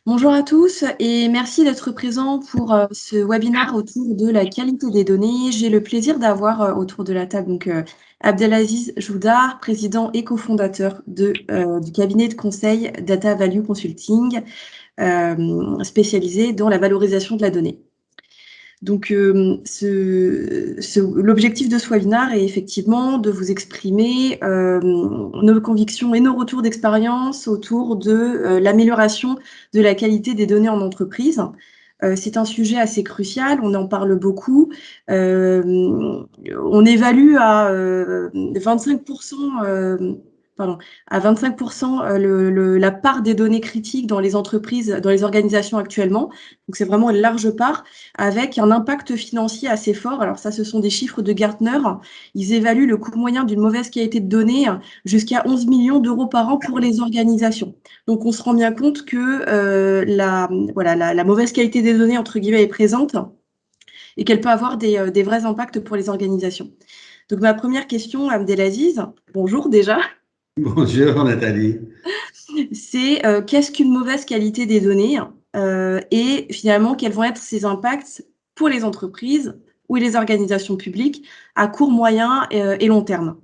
Bonjour à tous et merci d'être présents pour ce webinaire autour de la qualité des données. J'ai le plaisir d'avoir autour de la table Abdelaziz Joudar, président et cofondateur du cabinet de conseil Data Value Consulting, spécialisé dans la valorisation de la donnée. Donc, l'objectif de ce webinaire est effectivement de vous exprimer nos convictions et nos retours d'expérience autour de l'amélioration de la qualité des données en entreprise. C'est un sujet assez crucial, on en parle beaucoup. On évalue à 25%, à 25% la part des données critiques dans les entreprises, dans les organisations actuellement. Donc, c'est vraiment une large part, avec un impact financier assez fort. Alors ça, ce sont des chiffres de Gartner. Ils évaluent le coût moyen d'une mauvaise qualité de données jusqu'à 11 millions d'euros par an pour les organisations. Donc, on se rend bien compte que la mauvaise qualité des données, entre guillemets, est présente et qu'elle peut avoir des vrais impacts pour les organisations. Donc, ma première question, Abdelaziz, bonjour déjà. Bonjour Nathalie. C'est qu'est-ce qu'une mauvaise qualité des données et finalement, quels vont être ses impacts pour les entreprises ou les organisations publiques à court, moyen et long terme?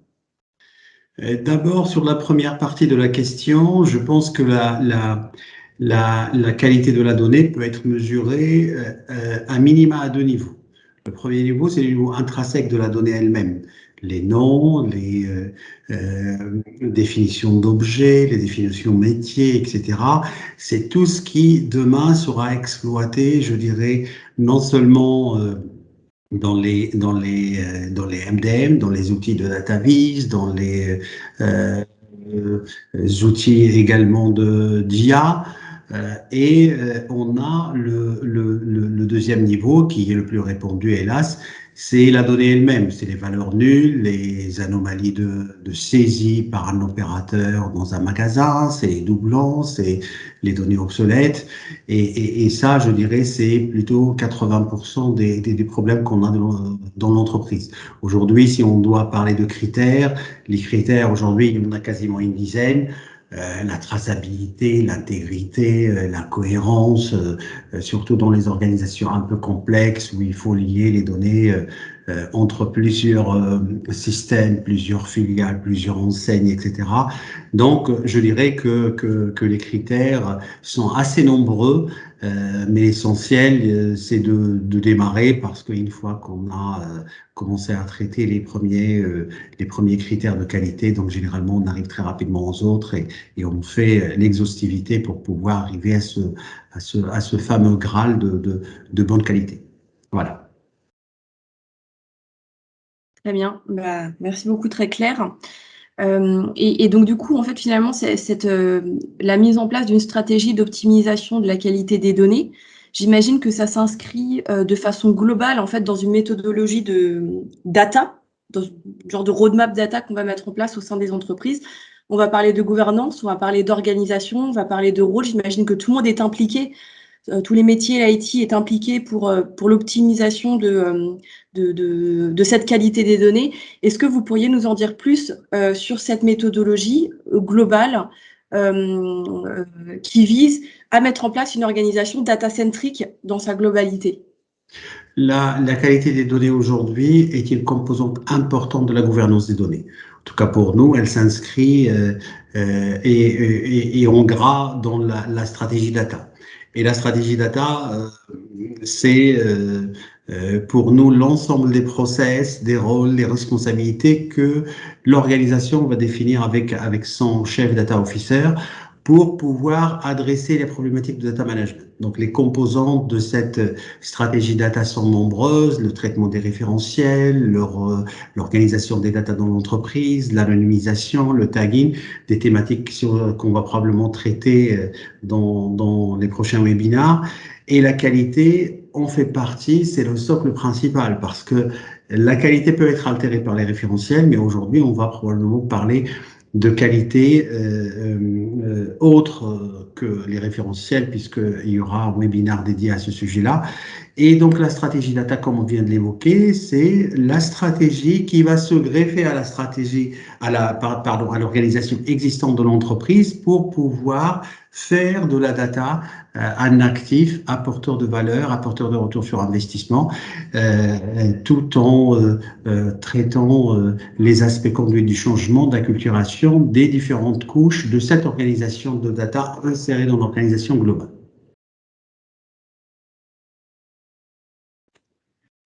D'abord, sur la première partie de la question, je pense que la qualité de la donnée peut être mesurée à minima à deux niveaux. Le premier niveau, c'est le niveau intrinsèque de la donnée elle-même. Les noms, les définitions d'objets, les définitions métiers, etc. C'est tout ce qui, demain, sera exploité, je dirais, non seulement dans les MDM, dans les outils de DataVis, dans les outils également d'IA. On a le deuxième niveau qui est le plus répandu, hélas, c'est la donnée elle-même, c'est les valeurs nulles, les anomalies de saisie par un opérateur dans un magasin, c'est les doublons, c'est les données obsolètes. Et ça, je dirais, c'est plutôt 80% des problèmes qu'on a dans l'entreprise. Aujourd'hui, si on doit parler de critères, les critères, aujourd'hui, il y en a quasiment une dizaine. La traçabilité, l'intégrité, la cohérence, surtout dans les organisations un peu complexes où il faut lier les données entre plusieurs systèmes, plusieurs filiales, plusieurs enseignes, etc. Donc, je dirais que les critères sont assez nombreux, mais l'essentiel, c'est de démarrer parce qu'une fois qu'on a commencé à traiter les premiers critères de qualité, donc généralement, on arrive très rapidement aux autres et on fait l'exhaustivité pour pouvoir arriver à ce fameux Graal de bonne qualité. Voilà. Très bien, bah, merci beaucoup, très clair. Et donc du coup, en fait, finalement, la mise en place d'une stratégie d'optimisation de la qualité des données, j'imagine que ça s'inscrit de façon globale, en fait, dans une méthodologie de data, dans une genre de roadmap data qu'on va mettre en place au sein des entreprises. On va parler de gouvernance, on va parler d'organisation, on va parler de rôle. J'imagine que tout le monde est impliqué, tous les métiers, l'IT est impliqué pour l'optimisation de cette qualité des données. Est-ce que vous pourriez nous en dire plus sur cette méthodologie globale qui vise à mettre en place une organisation data-centrique dans sa globalité? La qualité des données aujourd'hui est une composante importante de la gouvernance des données. En tout cas pour nous, elle s'inscrit et en gras dans la stratégie data. Et la stratégie data, c'est pour nous l'ensemble des process, des rôles, des responsabilités que l'organisation va définir avec son chef data officer pour pouvoir adresser les problématiques de data management. Donc, les composantes de cette stratégie data sont nombreuses, le traitement des référentiels, l'organisation des data dans l'entreprise, l'anonymisation, le tagging, des thématiques qu'on va probablement traiter dans les prochains webinars. Et la qualité en fait partie, c'est le socle principal parce que la qualité peut être altérée par les référentiels, mais aujourd'hui, on va probablement parler de qualité autre que les référentiels, puisqu'il y aura un webinaire dédié à ce sujet-là. Et donc, la stratégie data, comme on vient de l'évoquer, c'est la stratégie qui va se greffer à la stratégie, à l'organisation existante de l'entreprise pour pouvoir faire de la data un actif apporteur de valeur, apporteur de retour sur investissement, tout en traitant les aspects conduits du changement, de l'acculturation des différentes couches de cette organisation de data insérée dans l'organisation globale.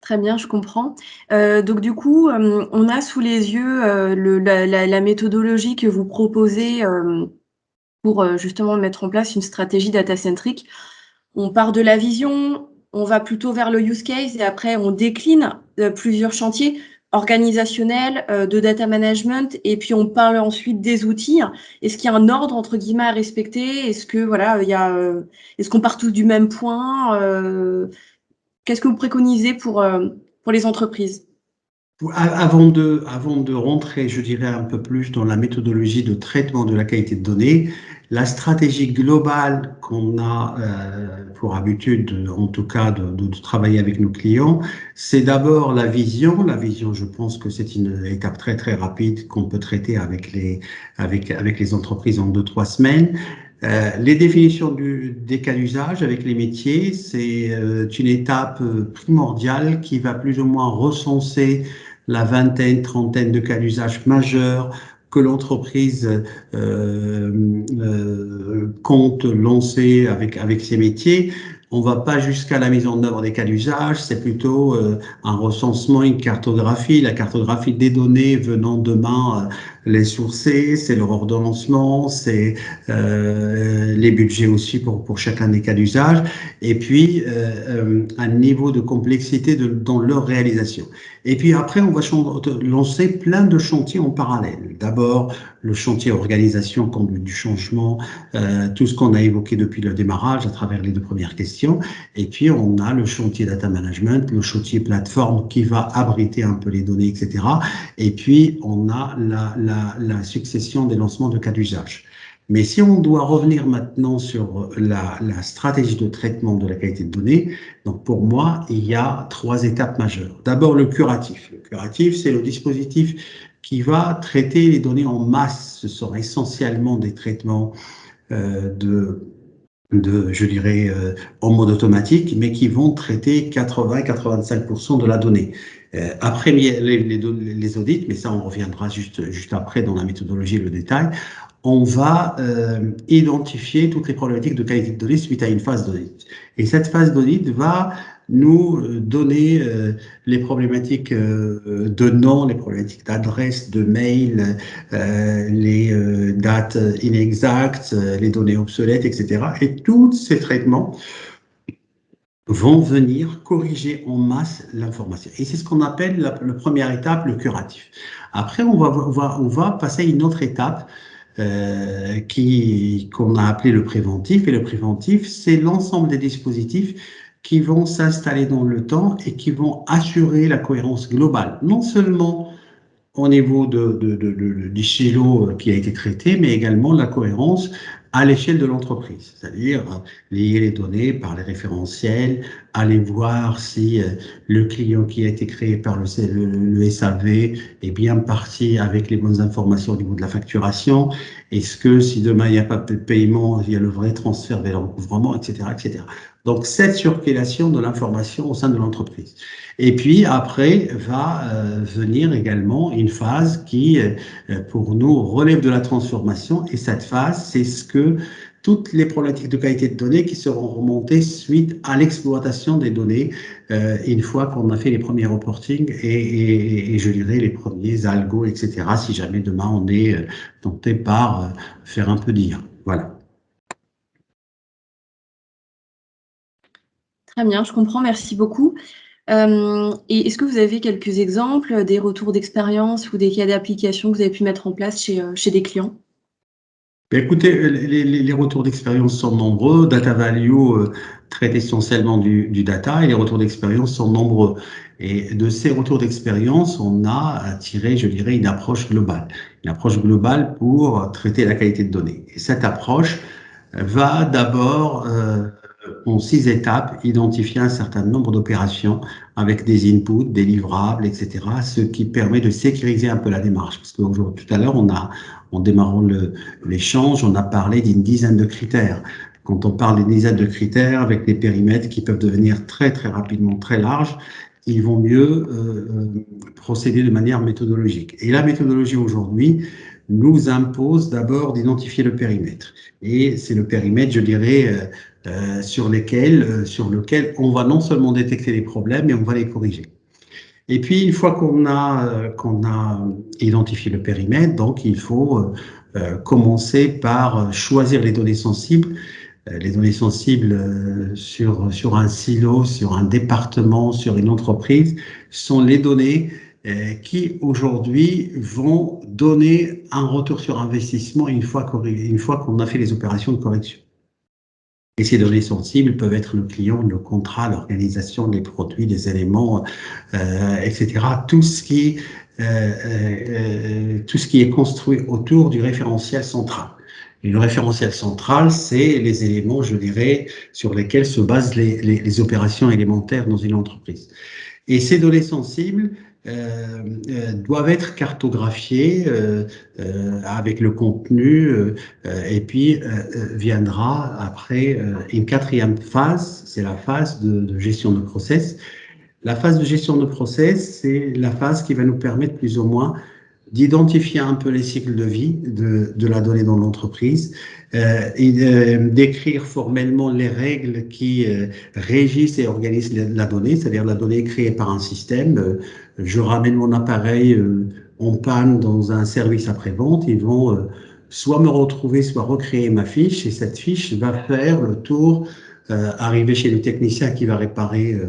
Très bien, je comprends. Donc du coup, on a sous les yeux, la méthodologie que vous proposez, pour, justement mettre en place une stratégie data-centric. On part de la vision, on va plutôt vers le use case et après on décline, plusieurs chantiers organisationnels, de data management et puis on parle ensuite des outils. Est-ce qu'il y a un ordre entre guillemets à respecter? Est-ce que voilà, il y a, est-ce qu'on part tous du même point? Qu'est-ce que vous préconisez pour les entreprises? Avant de rentrer, je dirais, un peu plus dans la méthodologie de traitement de la qualité de données, la stratégie globale qu'on a pour habitude, en tout cas, de travailler avec nos clients, c'est d'abord la vision. La vision, je pense que c'est une étape très, très rapide qu'on peut traiter avec les entreprises en 2, 3 semaines. Les définitions des cas d'usage avec les métiers, c'est une étape primordiale qui va plus ou moins recenser la vingtaine, trentaine de cas d'usage majeurs que l'entreprise compte lancer avec ses métiers. On ne va pas jusqu'à la mise en œuvre des cas d'usage, c'est plutôt un recensement, une cartographie, la cartographie des données venant demain les sourcer, c'est leur ordonnancement, c'est les budgets aussi pour chacun des cas d'usage, et puis un niveau de complexité dans leur réalisation. Et puis après, on va lancer plein de chantiers en parallèle. D'abord, le chantier organisation, conduite du changement, tout ce qu'on a évoqué depuis le démarrage à travers les 2 premières questions. Et puis, on a le chantier data management, le chantier plateforme qui va abriter un peu les données, etc. Et puis, on a la succession des lancements de cas d'usage. Mais si on doit revenir maintenant sur la stratégie de traitement de la qualité de données, donc pour moi, il y a 3 étapes majeures. D'abord, le curatif. Le curatif, c'est le dispositif qui va traiter les données en masse. Ce sont essentiellement des traitements je dirais, en mode automatique, mais qui vont traiter 80-85% de la donnée. Après les audits, mais ça on reviendra juste après dans la méthodologie et le détail, on va identifier toutes les problématiques de qualité de données suite à une phase d'audit. Et cette phase d'audit va nous donner les problématiques de nom, les problématiques d'adresse, de mail, les dates inexactes, les données obsolètes, etc. Et tous ces traitements vont venir corriger en masse l'information. Et c'est ce qu'on appelle la première étape, le curatif. Après, on va passer à une autre étape qu'on a appelé le préventif. Et le préventif, c'est l'ensemble des dispositifs qui vont s'installer dans le temps et qui vont assurer la cohérence globale, non seulement au niveau du silo qui a été traité, mais également la cohérence à l'échelle de l'entreprise, c'est-à-dire lier les données par les référentiels, aller voir si le client qui a été créé par le SAV est bien parti avec les bonnes informations au niveau de la facturation, est-ce que si demain il n'y a pas de paiement, il y a le vrai transfert vers le recouvrement, etc., etc. Donc cette circulation de l'information au sein de l'entreprise. Et puis après va venir également une phase qui, pour nous, relève de la transformation. Et cette phase, c'est ce que toutes les problématiques de qualité de données qui seront remontées suite à l'exploitation des données, une fois qu'on a fait les premiers reporting et je dirais les premiers algos, etc. Si jamais demain on est tenté par faire un peu d'IA. Voilà. Très bien, je comprends, merci beaucoup. Et est-ce que vous avez quelques exemples, des retours d'expérience ou des cas d'application que vous avez pu mettre en place chez des clients? Écoutez, les retours d'expérience sont nombreux. Data Value traite essentiellement du data et les retours d'expérience sont nombreux. Et de ces retours d'expérience, on a tiré, je dirais, une approche globale. Une approche globale pour traiter la qualité de données. Et cette approche va d'abord, en 6 étapes, identifier un certain nombre d'opérations avec des inputs, des livrables, etc., ce qui permet de sécuriser un peu la démarche. Parce que tout à l'heure, en démarrant l'échange, on a parlé d'une dizaine de critères. Quand on parle d'une dizaine de critères avec des périmètres qui peuvent devenir très, très rapidement très larges, il vaut mieux procéder de manière méthodologique. Et la méthodologie aujourd'hui nous impose d'abord d'identifier le périmètre. Et c'est le périmètre, je dirais, sur lequel on va non seulement détecter les problèmes, mais on va les corriger. Et puis, une fois qu'on a identifié le périmètre, donc il faut commencer par choisir les données sensibles. Les données sensibles sur un silo, sur un département, sur une entreprise, sont les données qui aujourd'hui vont donner un retour sur investissement une fois qu'on a fait les opérations de correction. Et ces données sensibles peuvent être le client, le contrat, l'organisation, les produits, les éléments, etc. Tout ce qui est construit autour du référentiel central. Et le référentiel central, c'est les éléments, je dirais, sur lesquels se basent les opérations élémentaires dans une entreprise. Et ces données sensibles doivent être cartographiées avec le contenu et puis viendra après une quatrième phase, c'est la phase de gestion de process. La phase de gestion de process, c'est la phase qui va nous permettre plus ou moins d'identifier un peu les cycles de vie de la donnée dans l'entreprise, d'écrire formellement les règles qui régissent et organisent la donnée, c'est-à-dire la donnée est créée par un système. Je ramène mon appareil en panne dans un service après-vente, ils vont soit me retrouver, soit recréer ma fiche, et cette fiche va faire le tour, arriver chez le technicien qui va réparer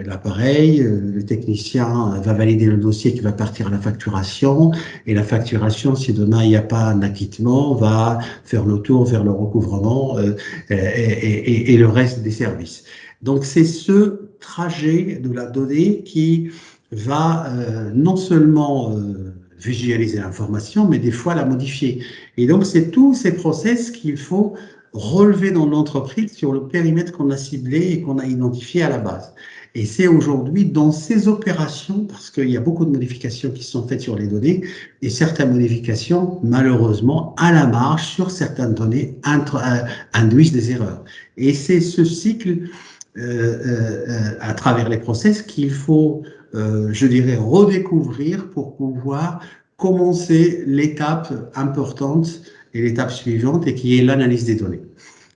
l'appareil, le technicien va valider le dossier qui va partir à la facturation, et la facturation, si demain il n'y a pas un acquittement, va faire le tour vers le recouvrement et le reste des services. Donc c'est ce trajet de la donnée qui va non seulement visualiser l'information, mais des fois la modifier. Et donc c'est tous ces process qu'il faut relevé dans l'entreprise sur le périmètre qu'on a ciblé et qu'on a identifié à la base. Et c'est aujourd'hui dans ces opérations, parce qu'il y a beaucoup de modifications qui sont faites sur les données, et certaines modifications, malheureusement, à la marge, sur certaines données, induisent des erreurs. Et c'est ce cycle, à travers les process, qu'il faut, je dirais, redécouvrir pour pouvoir commencer l'étape importante et l'étape suivante, et qui est l'analyse des données.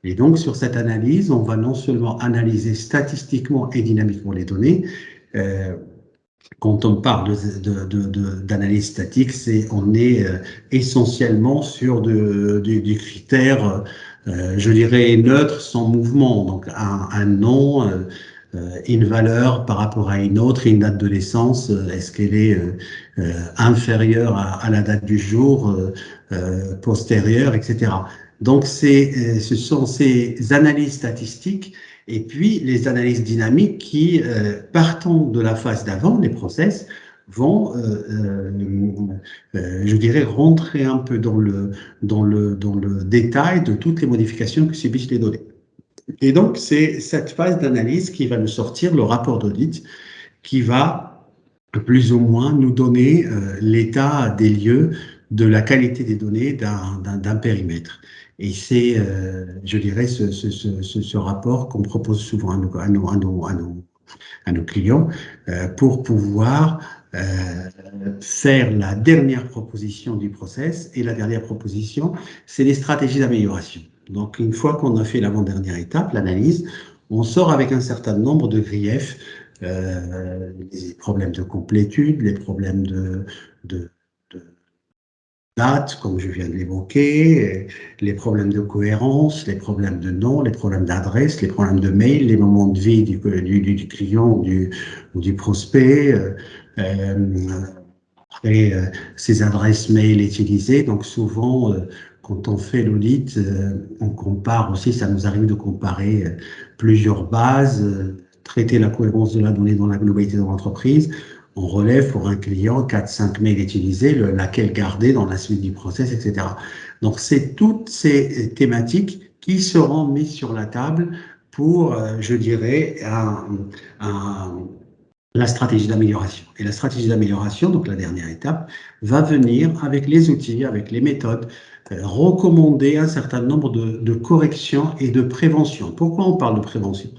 Et donc, sur cette analyse, on va non seulement analyser statistiquement et dynamiquement les données. Quand on parle d'analyse statique, on est essentiellement sur du critère, je dirais, neutre, sans mouvement. Donc, un nom, une valeur par rapport à une autre, une date de naissance, est-ce qu'elle est inférieure à la date du jour, postérieure, etc. Donc, ce sont ces analyses statistiques et puis les analyses dynamiques qui, partant de la phase d'avant, les process, vont, je dirais, rentrer un peu dans le détail de toutes les modifications que subissent les données. Et donc, c'est cette phase d'analyse qui va nous sortir le rapport d'audit qui va plus ou moins nous donner l'état des lieux de la qualité des données d'un périmètre. Et c'est, je dirais, ce rapport qu'on propose souvent à nos clients pour pouvoir faire la dernière proposition du process. Et la dernière proposition, c'est les stratégies d'amélioration. Donc, une fois qu'on a fait l'avant-dernière étape, l'analyse, on sort avec un certain nombre de griefs, les problèmes de complétude, les problèmes de date, comme je viens de l'évoquer, les problèmes de cohérence, les problèmes de nom, les problèmes d'adresse, les problèmes de mail, les moments de vie du client ou du prospect, après ces adresses mail utilisées. Donc souvent, quand on fait l'audit, on compare aussi, ça nous arrive de comparer plusieurs bases, traiter la cohérence de la donnée dans la globalité de l'entreprise. On relève pour un client 4-5 mails utilisés, laquelle garder dans la suite du process, etc. Donc, c'est toutes ces thématiques qui seront mises sur la table pour, je dirais, la stratégie d'amélioration. Et la stratégie d'amélioration, donc la dernière étape, va venir avec les outils, avec les méthodes, recommander un certain nombre de corrections et de prévention. Pourquoi on parle de prévention?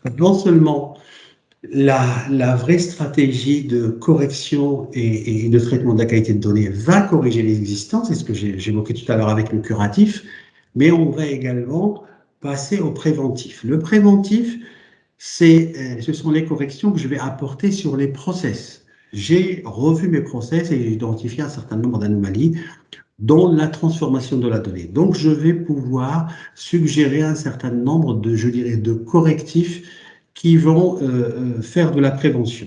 Parce que non seulement la vraie stratégie de correction et de traitement de la qualité de données va corriger les existants, c'est ce que j'évoquais tout à l'heure avec le curatif, mais on va également passer au préventif. Le préventif, ce sont les corrections que je vais apporter sur les process. J'ai revu mes process et j'ai identifié un certain nombre d'anomalies dans la transformation de la donnée. Donc, je vais pouvoir suggérer un certain nombre de, je dirais, de correctifs qui vont faire de la prévention.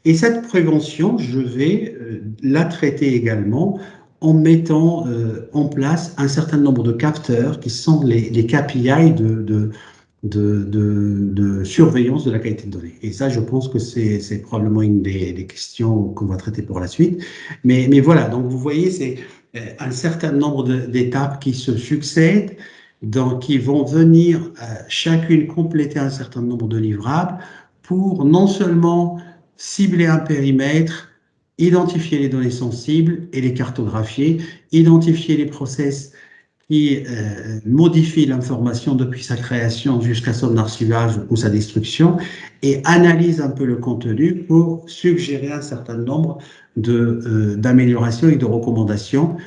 Et cette prévention, je vais la traiter également en mettant en place un certain nombre de capteurs qui sont les KPI de surveillance de la qualité de données. Et ça, je pense que c'est probablement une des questions qu'on va traiter pour la suite. Mais voilà, donc vous voyez, c'est un certain nombre d'étapes qui se succèdent, donc qui vont venir chacune compléter un certain nombre de livrables pour non seulement cibler un périmètre, identifier les données sensibles et les cartographier, identifier les process qui modifie l'information depuis sa création jusqu'à son archivage ou sa destruction et analyse un peu le contenu pour suggérer un certain nombre d'améliorations et de recommandations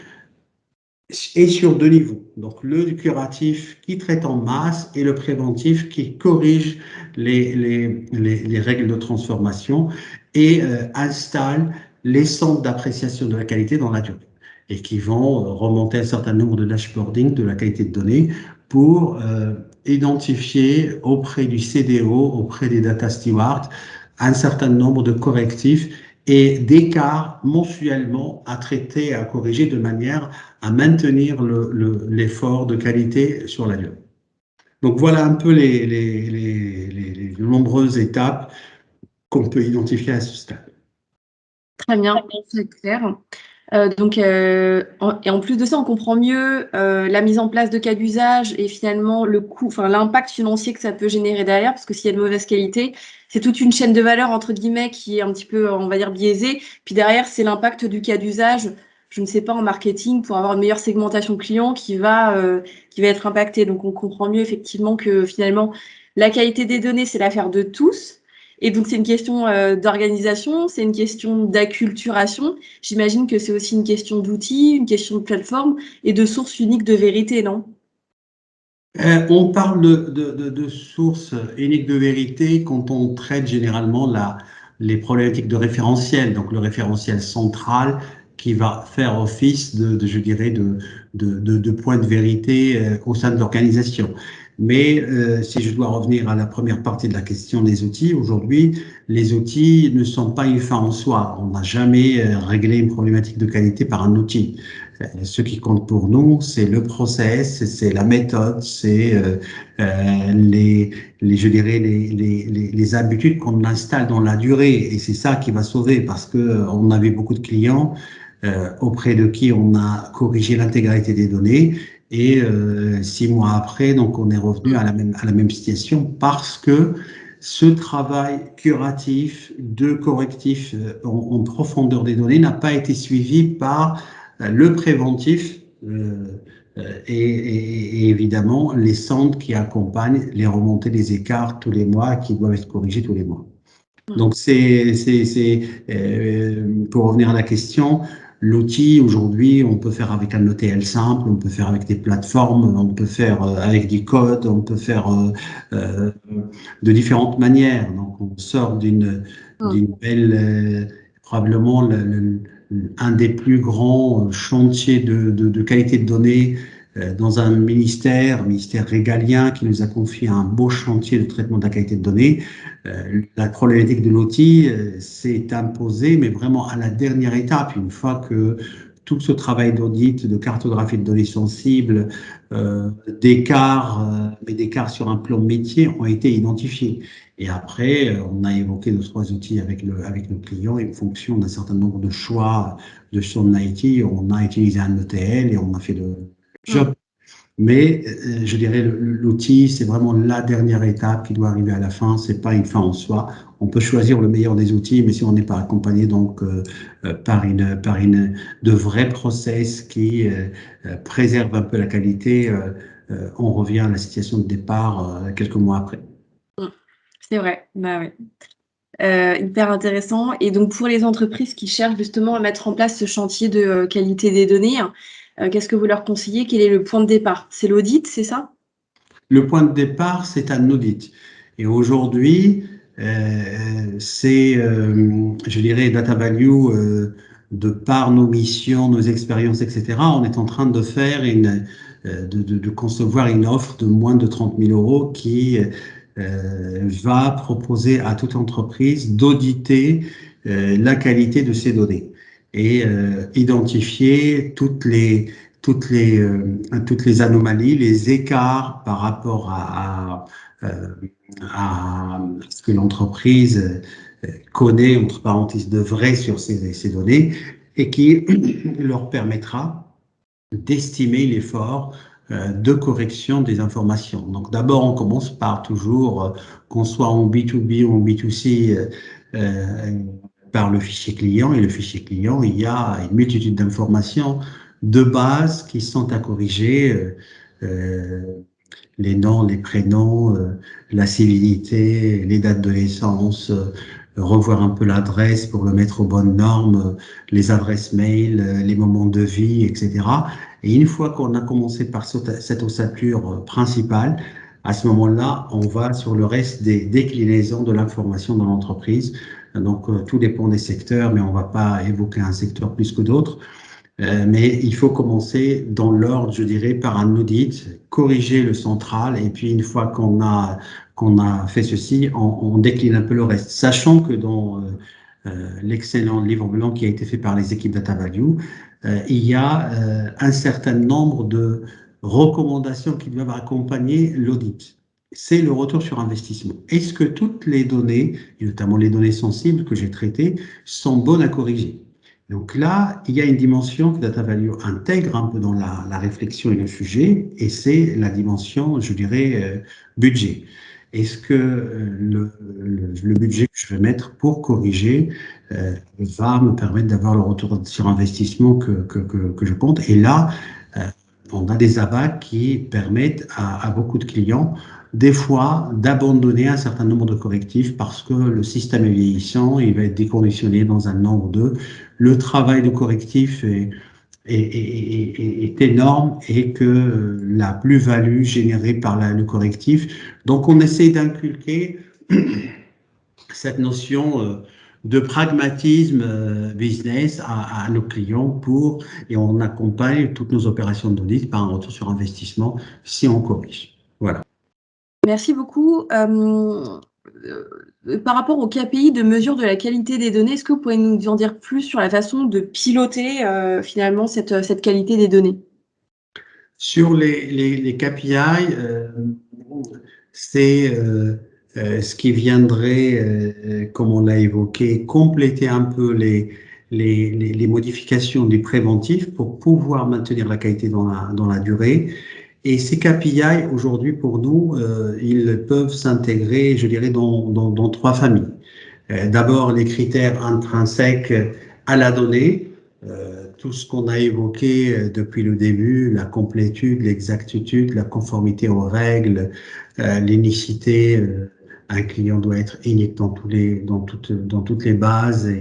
et sur deux niveaux. Donc le curatif qui traite en masse et le préventif qui corrige les règles de transformation et installe les centres d'appréciation de la qualité dans la durée et qui vont remonter un certain nombre de dashboarding de la qualité de données pour identifier auprès du CDO, auprès des data stewards, un certain nombre de correctifs et d'écarts mensuellement à traiter et à corriger de manière à maintenir l'effort de qualité sur la durée. Donc voilà un peu les nombreuses étapes qu'on peut identifier à ce stade. Très bien, c'est clair. Et en plus de ça, on comprend mieux la mise en place de cas d'usage et finalement le coût, enfin l'impact financier que ça peut générer derrière, parce que s'il y a de mauvaise qualité, c'est toute une chaîne de valeur entre guillemets qui est un petit peu, on va dire, biaisée. Puis derrière, c'est l'impact du cas d'usage, je ne sais pas, en marketing pour avoir une meilleure segmentation client qui va être impactée. Donc on comprend mieux effectivement que finalement la qualité des données, c'est l'affaire de tous. Et donc, c'est une question d'organisation, c'est une question d'acculturation. J'imagine que c'est aussi une question d'outils, une question de plateforme et de sources uniques de vérité, non? On parle de sources uniques de vérité quand on traite généralement les problématiques de référentiel, donc le référentiel central qui va faire office je dirais, de point de vérité au sein de l'organisation. Mais si je dois revenir à la première partie de la question des outils, aujourd'hui, les outils ne sont pas une fin en soi. On n'a jamais réglé une problématique de qualité par un outil. Ce qui compte pour nous, c'est le process, c'est la méthode, c'est je dirais, les habitudes qu'on installe dans la durée. Et c'est ça qui va sauver parce que on avait beaucoup de clients auprès de qui on a corrigé l'intégralité des données. Et 6 mois après, donc on est revenu à la même situation parce que ce travail curatif de correctif en profondeur des données n'a pas été suivi par le préventif et évidemment les centres qui accompagnent les remontées des écarts tous les mois qui doivent être corrigés tous les mois. Donc, pour revenir à la question, l'outil aujourd'hui, on peut faire avec un ETL simple, on peut faire avec des plateformes, on peut faire avec du code, on peut faire de différentes manières. Donc, on sort d'une belle, probablement un des plus grands chantiers de qualité de données dans un ministère régalien qui nous a confié un beau chantier de traitement de la qualité de données. La problématique de l'outil s'est imposée, mais vraiment à la dernière étape, une fois que tout ce travail d'audit, de cartographie de données sensibles, mais d'écarts sur un plan métier ont été identifiés. Et après, on a évoqué 2-3 outils avec le client et en fonction d'un certain nombre de choix de son IT, on a utilisé un ETL et on a fait le job. Mais je dirais l'outil, c'est vraiment la dernière étape qui doit arriver à la fin. C'est pas une fin en soi. On peut choisir le meilleur des outils, mais si on n'est pas accompagné donc par de vrais process qui préservent un peu la qualité, on revient à la situation de départ quelques mois après. Mmh. C'est vrai, bah, ouais. Hyper intéressant et donc pour les entreprises qui cherchent justement à mettre en place ce chantier de, qualité des données, qu'est-ce que vous leur conseillez? Quel est le point de départ? C'est l'audit, c'est ça? Le point de départ, c'est un audit. Et aujourd'hui, c'est, je dirais, data value, de par nos missions, nos expériences, etc. On est en train de faire de concevoir une offre de moins de 30 000 euros qui va proposer à toute entreprise d'auditer la qualité de ses données et identifier toutes les anomalies, les écarts par rapport à ce que l'entreprise connaît, entre parenthèses, de vrai sur ces données, et qui leur permettra d'estimer l'effort de correction des informations. Donc d'abord, on commence par toujours, qu'on soit en B2B ou en B2C, par le fichier client. Et le fichier client, il y a une multitude d'informations de base qui sont à corriger. Les noms, les prénoms, la civilité, les dates de naissance, revoir un peu l'adresse pour le mettre aux bonnes normes, les adresses mail, les moments de vie, etc. Et une fois qu'on a commencé par cette ossature principale, à ce moment-là, on va sur le reste des déclinaisons de l'information dans l'entreprise. Donc, tout dépend des secteurs, mais on ne va pas évoquer un secteur plus que d'autres. Mais il faut commencer dans l'ordre, je dirais, par un audit, corriger le central, et puis une fois qu'on a fait ceci, on décline un peu le reste, sachant que dans l'excellent livre blanc qui a été fait par les équipes Data Value, il y a un certain nombre de recommandations qui doivent accompagner l'audit. C'est le retour sur investissement. Est-ce que toutes les données, et notamment les données sensibles que j'ai traitées, sont bonnes à corriger? Donc là, il y a une dimension que Data Value intègre un peu dans la réflexion et le sujet, et c'est la dimension, je dirais, budget. Est-ce que le budget que je vais mettre pour corriger va me permettre d'avoir le retour sur investissement que je compte? Et là, euh, on a des abats qui permettent à beaucoup de clients, des fois, d'abandonner un certain nombre de correctifs parce que le système est vieillissant, il va être déconditionné dans un an ou deux. Le travail de correctif est énorme et que la plus-value générée par le correctif. Donc, on essaie d'inculquer cette notion de pragmatisme business à nos clients et on accompagne toutes nos opérations d'audit par un retour sur investissement si on corrige. Voilà. Merci beaucoup. Par rapport aux KPI de mesure de la qualité des données, est-ce que vous pouvez nous en dire plus sur la façon de piloter, finalement cette qualité des données? Sur les KPI, c'est ce qui viendrait, comme on l'a évoqué, compléter un peu les modifications du préventif pour pouvoir maintenir la qualité dans la durée. Et ces KPI, aujourd'hui, pour nous, ils peuvent s'intégrer, je dirais, dans trois familles. D'abord, les critères intrinsèques à la donnée, tout ce qu'on a évoqué depuis le début, la complétude, l'exactitude, la conformité aux règles, l'unicité. Un client doit être unique dans toutes les bases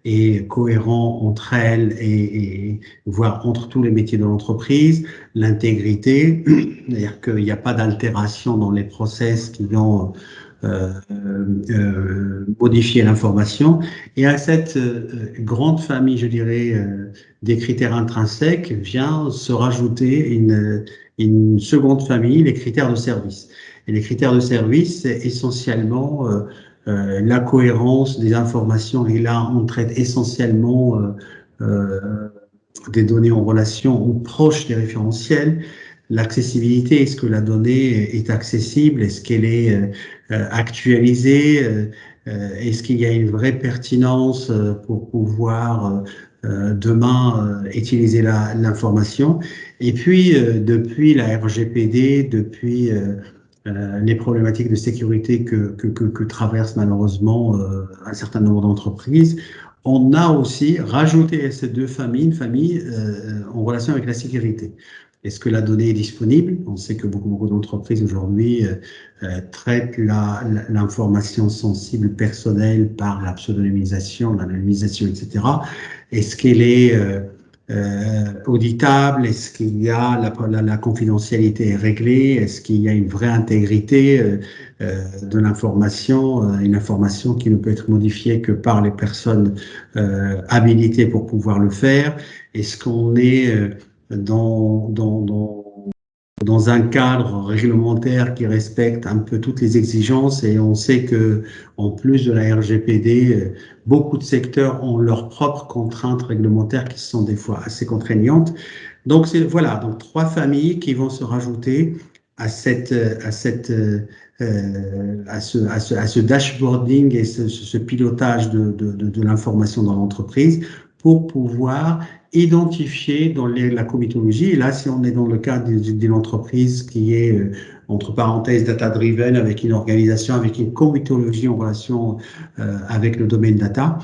et cohérent entre elles et voire entre tous les métiers de l'entreprise. L'intégrité, c'est-à-dire qu'il n'y a pas d'altération dans les process qui vont modifier l'information. Et à cette grande famille, je dirais, des critères intrinsèques, vient se rajouter une seconde famille, les critères de service. Et les critères de service, c'est essentiellement la cohérence des informations. Et là, on traite essentiellement des données en relation ou proches des référentiels. L'accessibilité, est-ce que la donnée est accessible? Est-ce qu'elle est actualisée? Est-ce qu'il y a une vraie pertinence pour pouvoir demain utiliser l'information. Et puis, depuis la RGPD, depuis les problématiques de sécurité que traversent malheureusement un certain nombre d'entreprises, on a aussi rajouté à ces deux familles une famille en relation avec la sécurité. Est-ce que la donnée est disponible? On sait que beaucoup d'entreprises aujourd'hui traitent l'information sensible personnelle par la pseudonymisation, l'anonymisation, etc. Est-ce qu'elle est auditable? Est-ce qu'il y a la confidentialité est réglée? Est-ce qu'il y a une vraie intégrité de l'information, une information qui ne peut être modifiée que par les personnes habilitées pour pouvoir le faire? Est-ce qu'on est dans, dans, dans, dans un cadre réglementaire qui respecte un peu toutes les exigences? Et on sait que, en plus de la RGPD, beaucoup de secteurs ont leurs propres contraintes réglementaires qui sont des fois assez contraignantes. Donc voilà, donc trois familles qui vont se rajouter à ce dashboarding et ce pilotage de l'information dans l'entreprise pour pouvoir identifier dans la comitologie. Et là, si on est dans le cadre d'une entreprise qui est, entre parenthèses, data-driven, avec une organisation, avec une comitologie en relation avec le domaine data,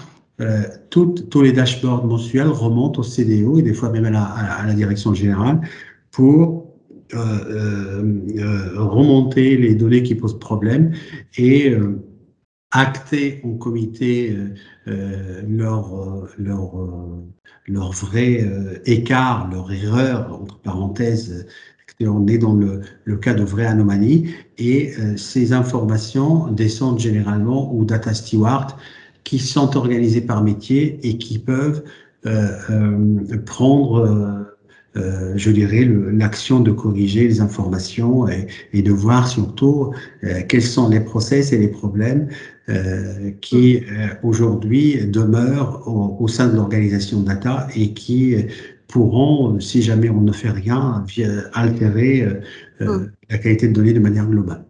tous les dashboards mensuels remontent au CDO et des fois même à la direction générale pour remonter les données qui posent problème et acter en comité leur vrai écart, leur erreur, entre parenthèses, on est dans le cas de vraie anomalie, et ces informations descendent généralement aux data stewards qui sont organisés par métier et qui peuvent prendre je dirais, l'action de corriger les informations et de voir surtout quels sont les process et les problèmes qui aujourd'hui demeurent au sein de l'organisation data et qui pourront, si jamais on ne fait rien, altérer la qualité de données de manière globale.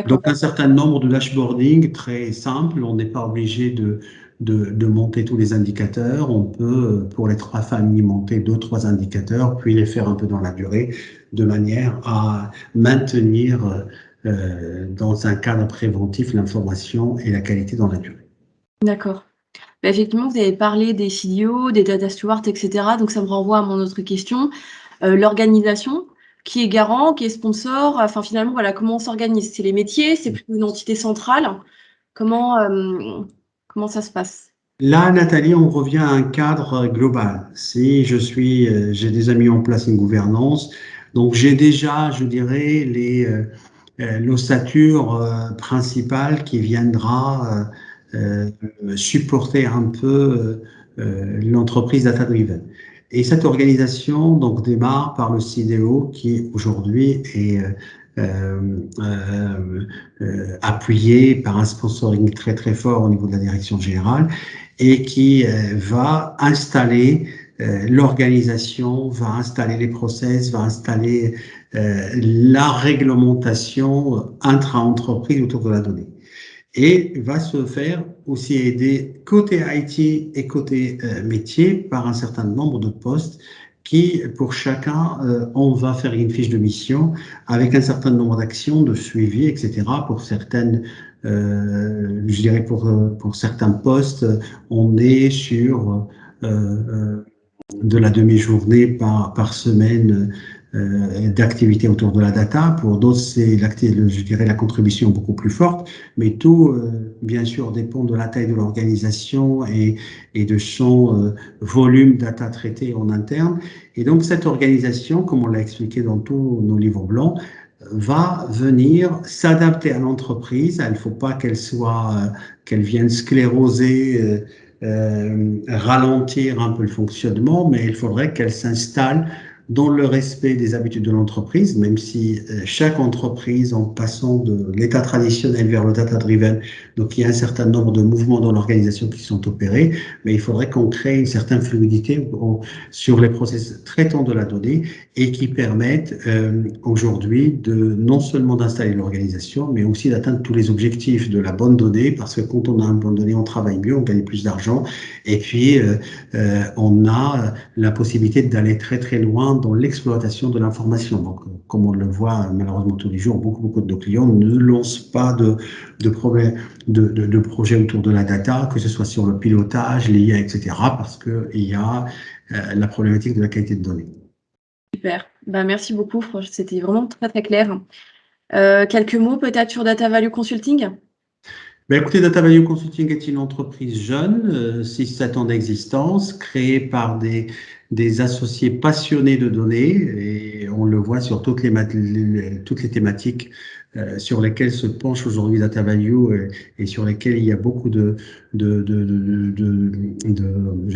Donc, un certain nombre de dashboarding très simples. On n'est pas obligé de monter tous les indicateurs. On peut, pour les trois familles, monter 2-3 indicateurs, puis les faire un peu dans la durée, de manière à maintenir dans un cadre préventif l'information et la qualité dans la durée. D'accord. Bah, effectivement, vous avez parlé des CDO, des data stewards, etc. Donc, ça me renvoie à mon autre question. L'organisation, qui est garant, qui est sponsor, enfin finalement, voilà, comment on s'organise? C'est les métiers, c'est plutôt une entité centrale? Comment ça se passe? Là, Nathalie, on revient à un cadre global. Si j'ai déjà mis en place une gouvernance, donc j'ai déjà, je dirais, l'ossature principale qui viendra supporter un peu l'entreprise data-driven. Et cette organisation donc démarre par le CDO qui aujourd'hui est appuyé par un sponsoring très très fort au niveau de la direction générale et qui va installer l'organisation, va installer les process, va installer la réglementation intra-entreprise autour de la donnée. Et va se faire aussi aider côté IT et côté métier par un certain nombre de postes qui, pour chacun, on va faire une fiche de mission avec un certain nombre d'actions, de suivi, etc. Pour certaines, je dirais pour certains postes, on est sur de la demi-journée par semaine d'activité autour de la data. Pour d'autres, c'est je dirais la contribution beaucoup plus forte, mais tout, bien sûr, dépend de la taille de l'organisation et de son volume data traité en interne. Et donc, cette organisation, comme on l'a expliqué dans tous nos livres blancs, va venir s'adapter à l'entreprise. Il ne faut pas qu'elle vienne scléroser, ralentir un peu le fonctionnement, mais il faudrait qu'elle s'installe dans le respect des habitudes de l'entreprise, même si chaque entreprise, en passant de l'état traditionnel vers le data-driven, donc il y a un certain nombre de mouvements dans l'organisation qui sont opérés, mais il faudrait qu'on crée une certaine fluidité sur les process traitant de la donnée et qui permettent aujourd'hui de non seulement d'installer l'organisation, mais aussi d'atteindre tous les objectifs de la bonne donnée, parce que quand on a une bonne donnée, on travaille mieux, on gagne plus d'argent, et puis on a la possibilité d'aller très très loin dans l'exploitation de l'information. Donc, comme on le voit malheureusement tous les jours, beaucoup de nos clients ne lancent pas de projets autour de la data, que ce soit sur le pilotage, l'IA, etc., parce qu'il y a la problématique de la qualité de données. Super. Ben, merci beaucoup. C'était vraiment très, très clair. Quelques mots peut-être sur Data Value Consulting? Ben écoutez, Data Value Consulting est une entreprise jeune, 6-7 ans d'existence, créée par des associés passionnés de données, et on le voit sur toutes les thématiques sur lesquelles se penche aujourd'hui Data Value et sur lesquelles il y a beaucoup je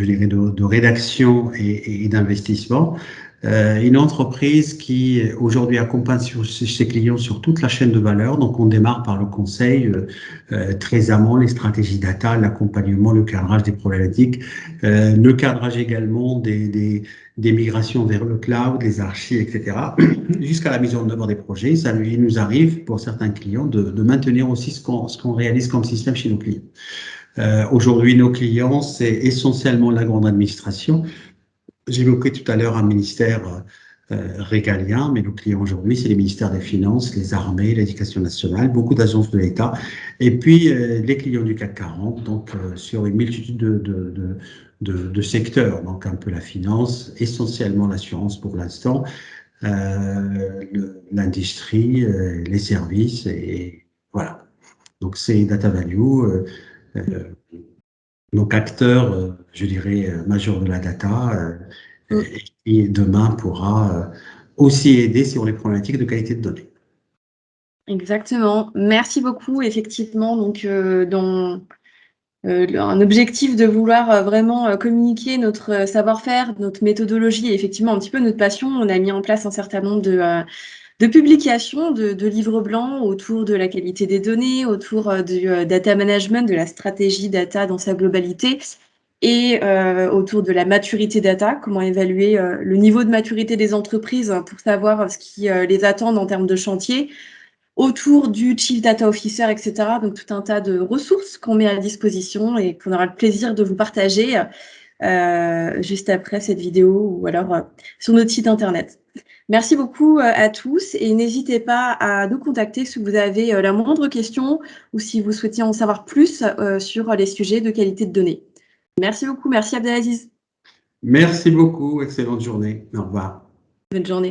dirais de rédaction et d'investissement. Une entreprise qui aujourd'hui accompagne ses clients sur toute la chaîne de valeur. Donc on démarre par le conseil très amont, les stratégies data, l'accompagnement, le cadrage des problématiques, le cadrage également des migrations vers le cloud, les archives, etc., jusqu'à la mise en œuvre des projets. Il nous arrive pour certains clients de maintenir aussi ce qu'on réalise comme système chez nos clients. Aujourd'hui, nos clients, c'est essentiellement la grande administration. J'évoquais tout à l'heure un ministère régalien, mais nos clients aujourd'hui, c'est les ministères des Finances, les armées, l'éducation nationale, beaucoup d'agences de l'État, et puis les clients du CAC 40, donc sur une multitude de secteurs, donc un peu la finance, essentiellement l'assurance pour l'instant, l'industrie, les services, et voilà. Donc c'est Data Value. Donc acteur, je dirais, majeur de la data, et qui demain pourra aussi aider sur les problématiques de qualité de données. Exactement. Merci beaucoup. Effectivement, donc dans un objectif de vouloir vraiment communiquer notre savoir-faire, notre méthodologie et effectivement un petit peu notre passion, on a mis en place un certain nombre de publications, de livres blancs autour de la qualité des données, autour du data management, de la stratégie data dans sa globalité et autour de la maturité data, comment évaluer le niveau de maturité des entreprises pour savoir ce qui les attend en termes de chantier, autour du Chief Data Officer, etc. Donc, tout un tas de ressources qu'on met à disposition et qu'on aura le plaisir de vous partager juste après cette vidéo ou alors sur notre site internet. Merci beaucoup à tous et n'hésitez pas à nous contacter si vous avez la moindre question ou si vous souhaitez en savoir plus sur les sujets de qualité de données. Merci beaucoup. Merci Abdelaziz. Merci beaucoup. Excellente journée. Au revoir. Bonne journée.